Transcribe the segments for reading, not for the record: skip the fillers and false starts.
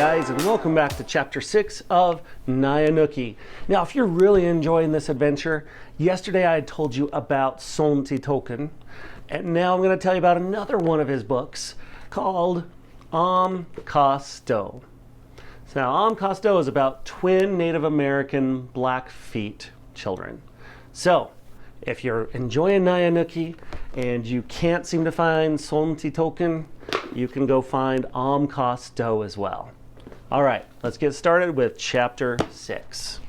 guys, and welcome back to Chapter 6 of Naya Nuki. Now, if you're really enjoying this adventure, yesterday I had told you about Sonti Token, and now I'm going to tell you about another one of his books called Costo. So now, Costo is about twin Native American Blackfeet children. So, if you're enjoying Naya Nuki and you can't seem to find Sonti Token, you can go find Costo as well. All right, let's get started with Chapter 6.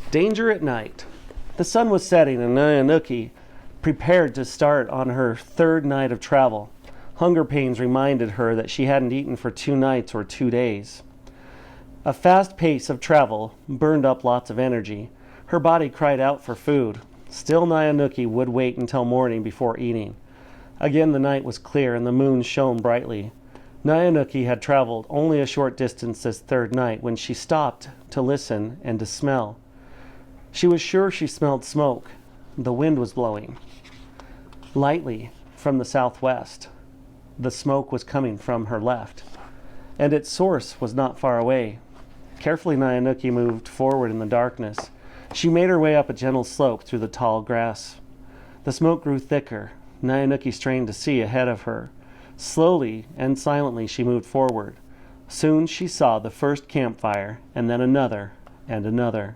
Danger at night. The sun was setting and Naya Nuki prepared to start on her third night of travel. Hunger pains reminded her that she hadn't eaten for 2 nights or 2 days. A fast pace of travel burned up lots of energy. Her body cried out for food. Still, Naya Nuki would wait until morning before eating. Again, the night was clear and the moon shone brightly. Naya Nuki had traveled only a short distance this third night when she stopped to listen and to smell. She was sure she smelled smoke. The wind was blowing lightly from the southwest. The smoke was coming from her left, and its source was not far away. Carefully, Naya Nuki moved forward in the darkness. She made her way up a gentle slope through the tall grass. The smoke grew thicker. Naya Nuki strained to see ahead of her. Slowly and silently she moved forward. Soon she saw the first campfire, and then another and another.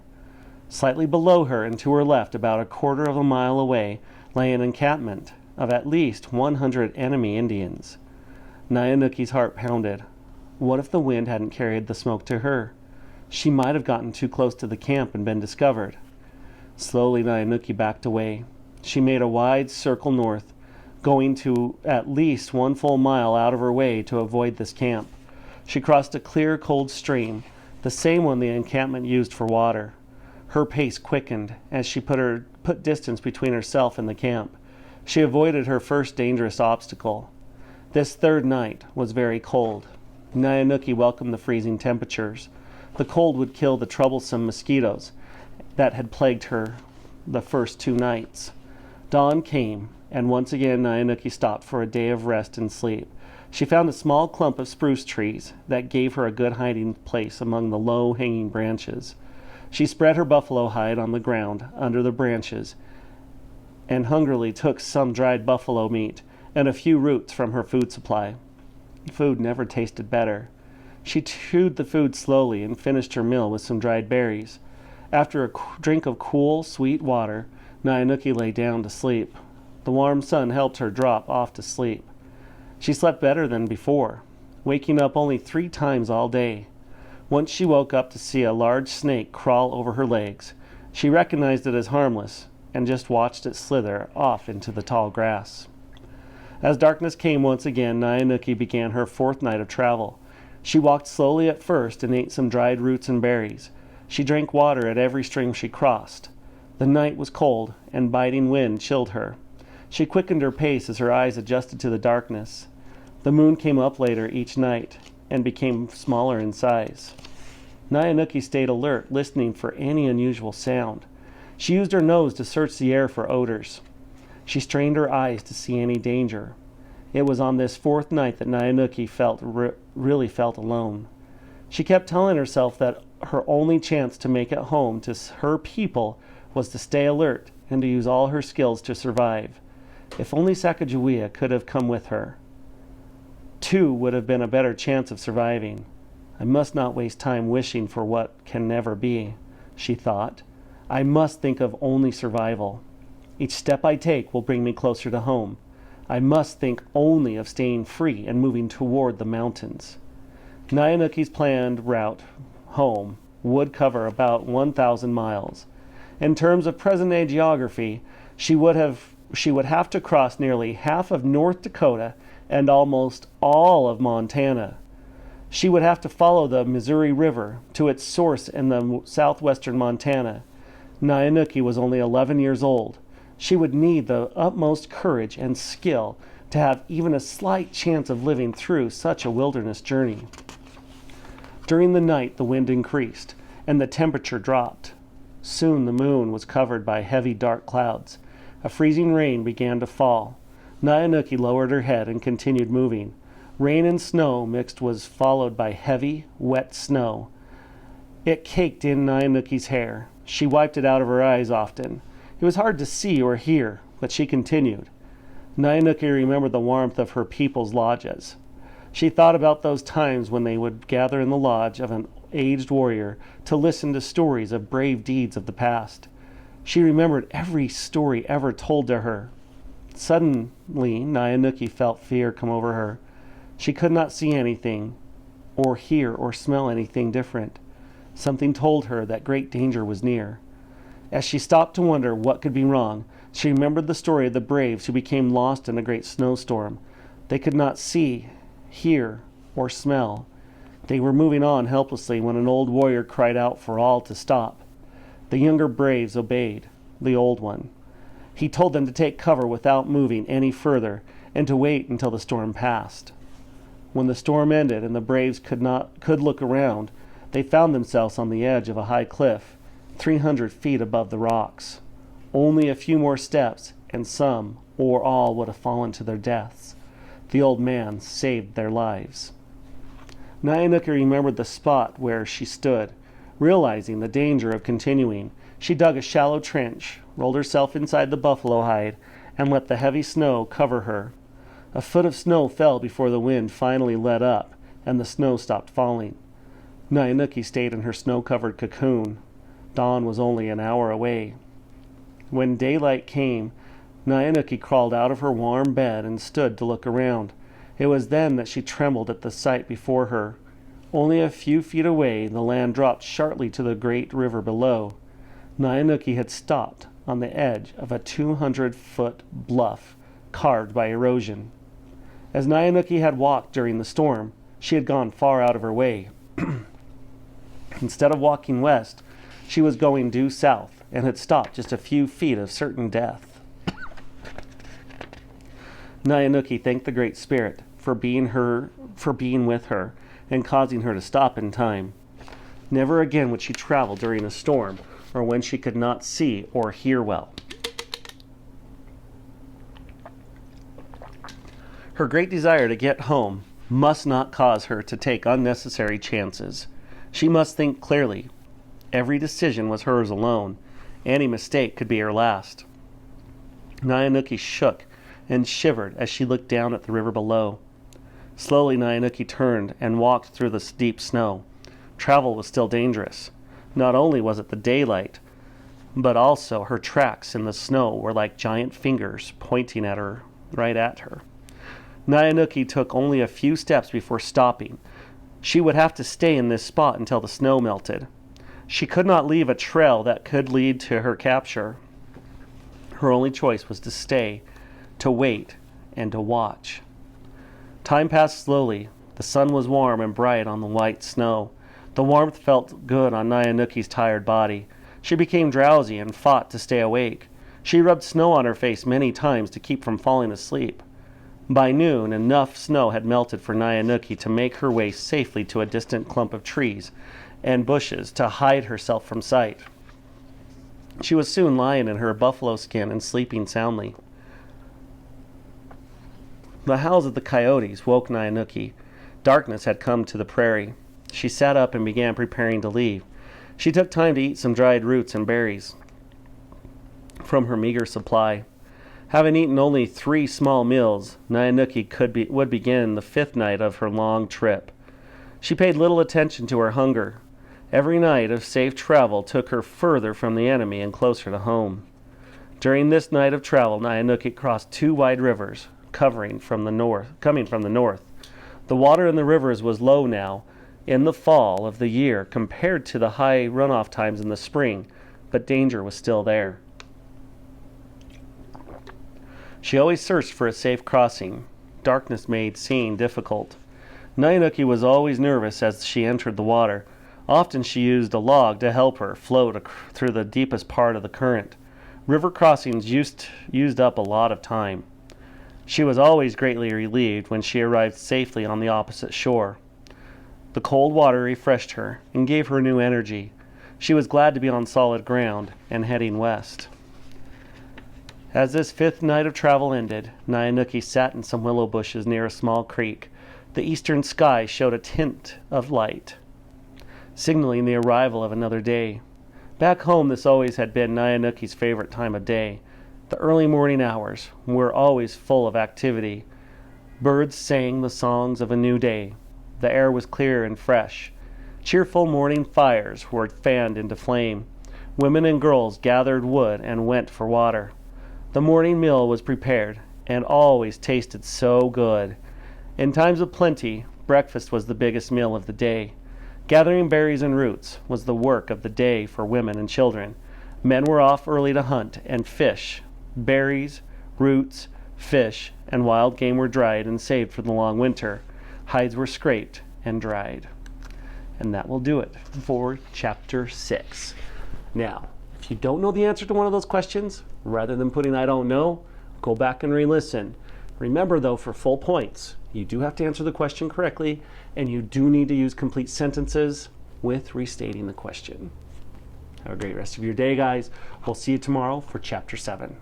Slightly below her and to her left, about a quarter of a mile away, lay an encampment of at least 100 enemy Indians. Naya Nuki's heart pounded. What if the wind hadn't carried the smoke to her? She might have gotten too close to the camp and been discovered. Slowly Naya Nuki backed away. She made a wide circle north, going to at least 1 full mile out of her way to avoid this camp. She crossed a clear, cold stream, the same one the encampment used for water. Her pace quickened as she put distance between herself and the camp. She avoided her first dangerous obstacle. This third night was very cold. Naya Nuki welcomed the freezing temperatures. The cold would kill the troublesome mosquitoes that had plagued her the first 2 nights. Dawn came, and once again Naya Nuki stopped for a day of rest and sleep. She found a small clump of spruce trees that gave her a good hiding place among the low hanging branches. She spread her buffalo hide on the ground under the branches and hungrily took some dried buffalo meat and a few roots from her food supply. Food never tasted better. She chewed the food slowly and finished her meal with some dried berries. After a drink of cool, sweet water, Naya Nuki lay down to sleep. The warm sun helped her drop off to sleep. She slept better than before, waking up only 3 times all day. Once she woke up to see a large snake crawl over her legs. She recognized it as harmless and just watched it slither off into the tall grass. As darkness came once again, Naya Nuki began her 4th night of travel. She walked slowly at first and ate some dried roots and berries. She drank water at every stream she crossed. The night was cold, and biting wind chilled her. She quickened her pace as her eyes adjusted to the darkness. The moon came up later each night and became smaller in size. Naya Nuki stayed alert, listening for any unusual sound. She used her nose to search the air for odors. She strained her eyes to see any danger. It was on this 4th night that Naya Nuki really felt alone. She kept telling herself that her only chance to make it home to her people was to stay alert and to use all her skills to survive. If only Sacagawea could have come with her. 2 would have been a better chance of surviving. I must not waste time wishing for what can never be, she thought. I must think of only survival. Each step I take will bring me closer to home. I must think only of staying free and moving toward the mountains. Naya Nuki's planned route home would cover about 1,000 miles. In terms of present-day geography, she would have to cross nearly half of North Dakota and almost all of Montana. She would have to follow the Missouri River to its source in the southwestern Montana. Naya Nuki was only 11 years old. She would need the utmost courage and skill to have even a slight chance of living through such a wilderness journey. During the night, the wind increased, and the temperature dropped. Soon the moon was covered by heavy dark clouds. A freezing rain began to fall. Naya Nuki lowered her head and continued moving. Rain and snow mixed was followed by heavy, wet snow. It caked in Naya Nuki's hair. She wiped it out of her eyes often. It was hard to see or hear, but she continued. Naya Nuki remembered the warmth of her people's lodges. She thought about those times when they would gather in the lodge of an aged warrior to listen to stories of brave deeds of the past. She remembered every story ever told to her. Suddenly, Naya Nuki felt fear come over her. She could not see anything, or hear or smell anything different. Something told her that great danger was near. As she stopped to wonder what could be wrong, she remembered the story of the braves who became lost in a great snowstorm. They could not see, hear, or smell. They were moving on helplessly when an old warrior cried out for all to stop. The younger braves obeyed the old one. He told them to take cover without moving any further and to wait until the storm passed. When the storm ended and the braves could look around, they found themselves on the edge of a high cliff, 300 feet above the rocks. Only a few more steps, and some or all would have fallen to their deaths. The old man saved their lives. Naya Nuki remembered the spot where she stood. Realizing the danger of continuing, she dug a shallow trench, rolled herself inside the buffalo hide, and let the heavy snow cover her. A foot of snow fell before the wind finally let up, and the snow stopped falling. Naya Nuki stayed in her snow-covered cocoon. Dawn was only an hour away. When daylight came, Naya Nuki crawled out of her warm bed and stood to look around. It was then that she trembled at the sight before her. Only a few feet away, the land dropped sharply to the great river below. Naya Nuki had stopped on the edge of a 200-foot bluff carved by erosion. As Naya Nuki had walked during the storm, she had gone far out of her way. Instead of walking west, she was going due south and had stopped just a few feet of certain death. Naya Nuki thanked the Great Spirit for being with her and causing her to stop in time. Never again would she travel during a storm or when she could not see or hear well. Her great desire to get home must not cause her to take unnecessary chances. She must think clearly. Every decision was hers alone. Any mistake could be her last. Naya Nuki shook and shivered as she looked down at the river below. Slowly Naya Nuki turned and walked through the deep snow. Travel was still dangerous. Not only was it the daylight, but also her tracks in the snow were like giant fingers pointing at her, right at her. Naya Nuki took only a few steps before stopping. She would have to stay in this spot until the snow melted. She could not leave a trail that could lead to her capture. Her only choice was to stay, to wait, and to watch. Time passed slowly. The sun was warm and bright on the white snow. The warmth felt good on Naya Nuki's tired body. She became drowsy and fought to stay awake. She rubbed snow on her face many times to keep from falling asleep. By noon, enough snow had melted for Naya Nuki to make her way safely to a distant clump of trees and bushes to hide herself from sight. She was soon lying in her buffalo skin and sleeping soundly. The howls of the coyotes woke Naya Nuki. Darkness had come to the prairie. She sat up and began preparing to leave. She took time to eat some dried roots and berries from her meager supply. Having eaten only 3 small meals, Naya Nuki would begin the 5th night of her long trip. She paid little attention to her hunger. Every night of safe travel took her further from the enemy and closer to home. During this night of travel, Naya Nuki crossed 2 wide rivers, coming from the north. The water in the rivers was low now, in the fall of the year, compared to the high runoff times in the spring, but danger was still there. She always searched for a safe crossing. Darkness made seeing difficult. Naya Nuki was always nervous as she entered the water. Often she used a log to help her float through the deepest part of the current. River crossings used up a lot of time. She was always greatly relieved when she arrived safely on the opposite shore. The cold water refreshed her and gave her new energy. She was glad to be on solid ground and heading west. As this 5th night of travel ended, Naya Nuki sat in some willow bushes near a small creek. The eastern sky showed a tint of light, signaling the arrival of another day. Back home, this always had been Naya Nuki's favorite time of day. The early morning hours were always full of activity. Birds sang the songs of a new day. The air was clear and fresh. Cheerful morning fires were fanned into flame. Women and girls gathered wood and went for water. The morning meal was prepared and always tasted so good. In times of plenty, breakfast was the biggest meal of the day. Gathering berries and roots was the work of the day for women and children. Men were off early to hunt and fish. Berries, roots, fish, and wild game were dried and saved for the long winter. Hides were scraped and dried. And that will do it for Chapter 6. Now, if you don't know the answer to one of those questions, rather than putting I don't know, go back and re-listen. Remember, though, for full points, you do have to answer the question correctly, and you do need to use complete sentences with restating the question. Have a great rest of your day, guys. We'll see you tomorrow for Chapter 7.